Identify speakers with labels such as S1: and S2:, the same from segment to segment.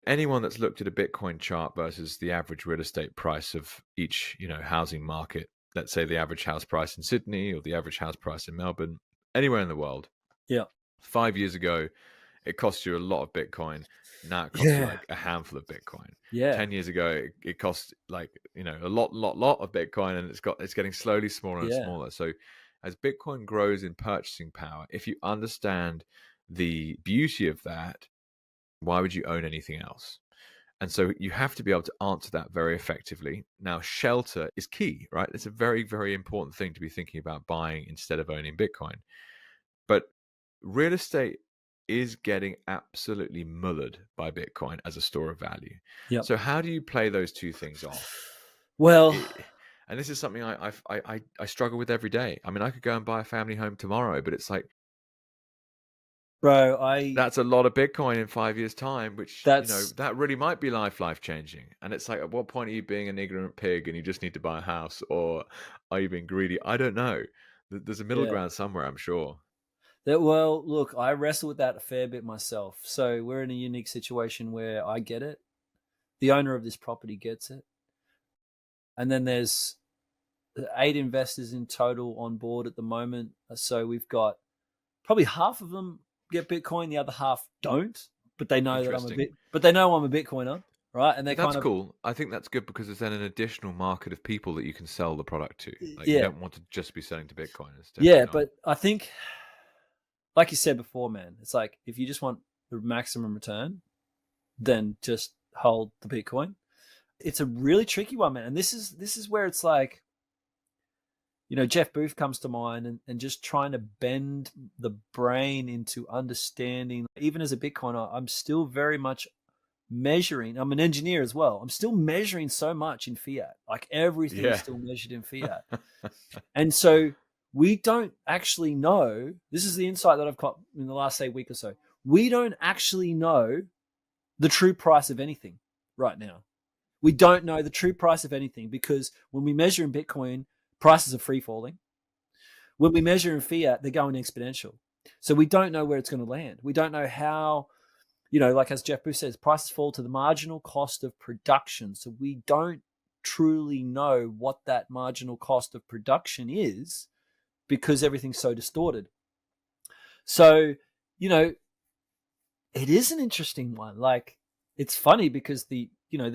S1: anyone that's looked at a Bitcoin chart versus the average real estate price of each, housing market, let's say the average house price in Sydney or the average house price in Melbourne, anywhere in the world,
S2: Yeah.
S1: 5 years ago, it cost you a lot of Bitcoin. Now it costs you
S2: Yeah.
S1: like a handful of Bitcoin.
S2: Yeah.
S1: 10 years ago, it cost like, a lot of Bitcoin, and it's getting slowly smaller and
S2: Yeah.
S1: smaller. So as Bitcoin grows in purchasing power, if you understand the beauty of that, why would you own anything else? And so you have to be able to answer that very effectively. Now, shelter is key, right? It's a very, very important thing to be thinking about buying instead of owning Bitcoin. But real estate is getting absolutely mullered by Bitcoin as a store of value.
S2: Yep.
S1: So how do you play those two things off?
S2: Well,
S1: And this is something I struggle with every day. I mean, I could go and buy a family home tomorrow, but it's like
S2: bro, I
S1: that's a lot of Bitcoin in 5 years' time, which,
S2: that's
S1: that really might be life changing. And it's like, at what point are you being an ignorant pig and you just need to buy a house, or are you being greedy? I don't know. There's a middle
S2: yeah.
S1: ground somewhere, I'm sure.
S2: Well, look, I wrestle with that a fair bit myself. So we're in a unique situation where I get it. The owner of this property gets it. And then there's 8 investors in total on board at the moment. So we've got probably half of them get Bitcoin, the other half don't, but they know that
S1: Interesting.
S2: they know I'm a Bitcoiner, right? And they're
S1: That's
S2: kind of,
S1: cool. I think that's good because there's then an additional market of people that you can sell the product to. Like, you
S2: yeah,
S1: don't want to just be selling to Bitcoiners. Definitely
S2: yeah.
S1: not.
S2: But I think, like you said before, man, it's like if you just want the maximum return, then just hold the Bitcoin. It's a really tricky one, man. And this is where it's like, Jeff Booth comes to mind, and just trying to bend the brain into understanding. Even as a Bitcoiner, I'm still very much measuring. I'm an engineer as well. I'm still measuring so much in fiat. Like everything is
S1: Yeah.
S2: still measured in fiat. And so we don't actually know. This is the insight that I've got in the last, say, week or so. We don't actually know the true price of anything right now. We don't know the true price of anything because when we measure in Bitcoin, prices are free falling. When we measure in fiat, they're going exponential. So we don't know where it's going to land. We don't know how, like as Jeff Booth says, prices fall to the marginal cost of production. So we don't truly know what that marginal cost of production is because everything's so distorted. So, it is an interesting one. Like, it's funny because the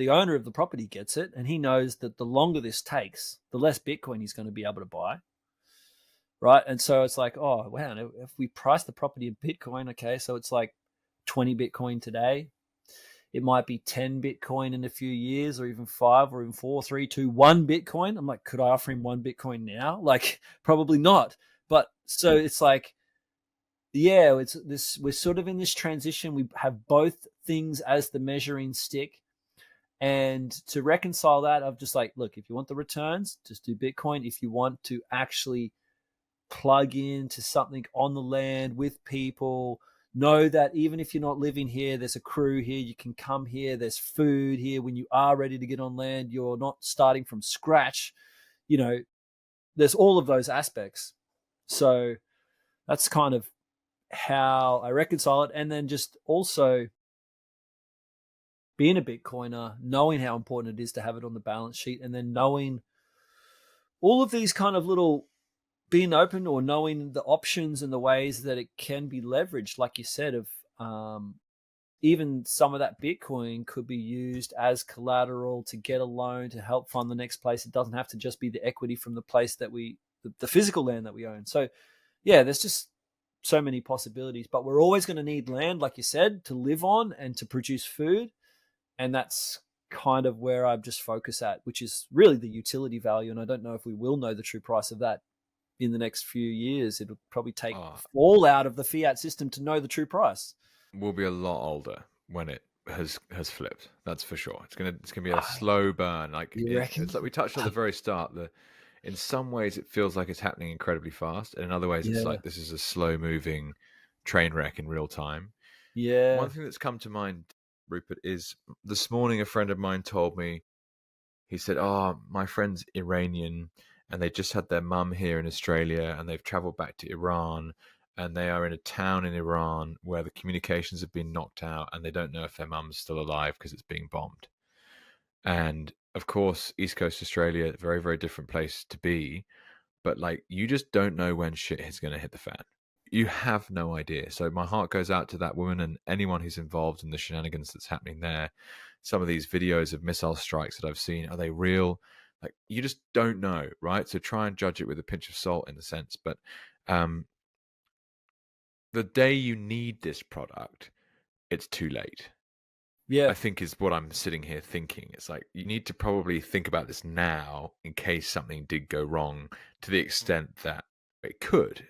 S2: owner of the property gets it, and he knows that the longer this takes, the less Bitcoin he's going to be able to buy. Right. And so it's like, oh, wow, if we price the property in Bitcoin, okay, so it's like 20 Bitcoin today. It might be 10 Bitcoin in a few years, or even 5, or even 4, 3, 2, 1 Bitcoin. I'm like, could I offer him 1 Bitcoin now? Like, probably not. But so it's like, yeah, it's this. We're sort of in this transition. We have both things as the measuring stick, and to reconcile that, I've just like, look, if you want the returns, just do Bitcoin. If you want to actually plug into something on the land with people, know that even if you're not living here, there's a crew here. You can come here. There's food here. When you are ready to get on land, you're not starting from scratch. There's all of those aspects. So that's kind of how I reconcile it. And then just also being a Bitcoiner, knowing how important it is to have it on the balance sheet, and then knowing all of these kind of little, being open, or knowing the options and the ways that it can be leveraged, like you said, of even some of that Bitcoin could be used as collateral to get a loan to help fund the next place. It doesn't have to just be the equity from the place that the physical land that we own. So yeah, there's just so many possibilities, but we're always going to need land, like you said, to live on and to produce food. And that's kind of where I just focus at, which is really the utility value. And I don't know if we will know the true price of that in the next few years. It'll probably take
S1: Oh,
S2: fall out of the fiat system to know the true price.
S1: we'll be a lot older when it has flipped. That's for sure. It's gonna be a slow burn. Like
S2: You reckon?
S1: it's like we touched on at the very start. In some ways it feels like it's happening incredibly fast, and in other ways it's
S2: Yeah.
S1: like this is a slow moving train wreck in real time.
S2: Yeah.
S1: One thing that's come to mind, Rupert, is this morning a friend of mine told me, he said, "Oh, my friend's Iranian, and they just had their mum here in Australia, and they've traveled back to Iran, and they are in a town in Iran where the communications have been knocked out and they don't know if their mum's still alive because it's being bombed. And of course, East Coast Australia, very, very different place to be. But like, you just don't know when shit is going to hit the fan. You have no idea. So my heart goes out to that woman and anyone who's involved in the shenanigans that's happening there. Some of these videos of missile strikes that I've seen, are they real? Like, you just don't know, right? So try and judge it with a pinch of salt in a sense. But the day you need this product, it's too late.
S2: Yeah.
S1: I think is what I'm sitting here thinking. It's like, you need to probably think about this now in case something did go wrong, to the extent that it could.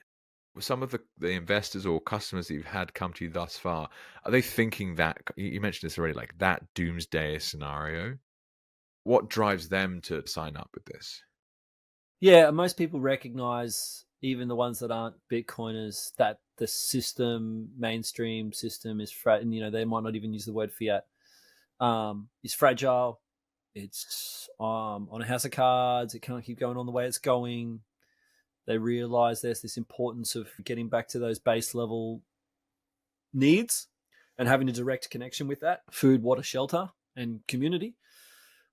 S1: Some of the investors or customers that you've had come to you thus far, are they thinking that, you mentioned this already, like that doomsday scenario? What drives them to sign up with this?
S2: Yeah, most people recognize, even the ones that aren't Bitcoiners, that the system, mainstream system, is and they might not even use the word fiat, is fragile. It's on a house of cards. It can't keep going on the way it's going. They realize there's this importance of getting back to those base level needs and having a direct connection with that: food, water, shelter, and community,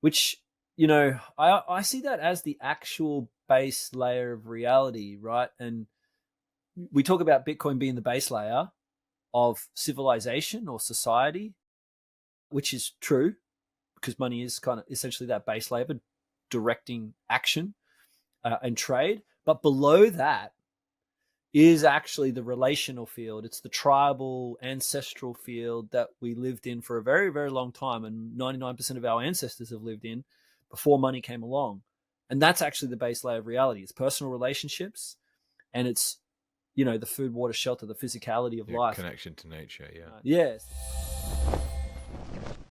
S2: which, I see that as the actual base layer of reality, right? And we talk about Bitcoin being the base layer of civilization or society, which is true, because money is kind of essentially that base layer, but directing action and trade. But below that is actually the relational field. It's the tribal, ancestral field that we lived in for a very, very long time, and 99% of our ancestors have lived in before money came along. And that's actually the base layer of reality. It's personal relationships, and it's, the food, water, shelter, the physicality of life.
S1: Connection to nature, yeah.
S2: Yes.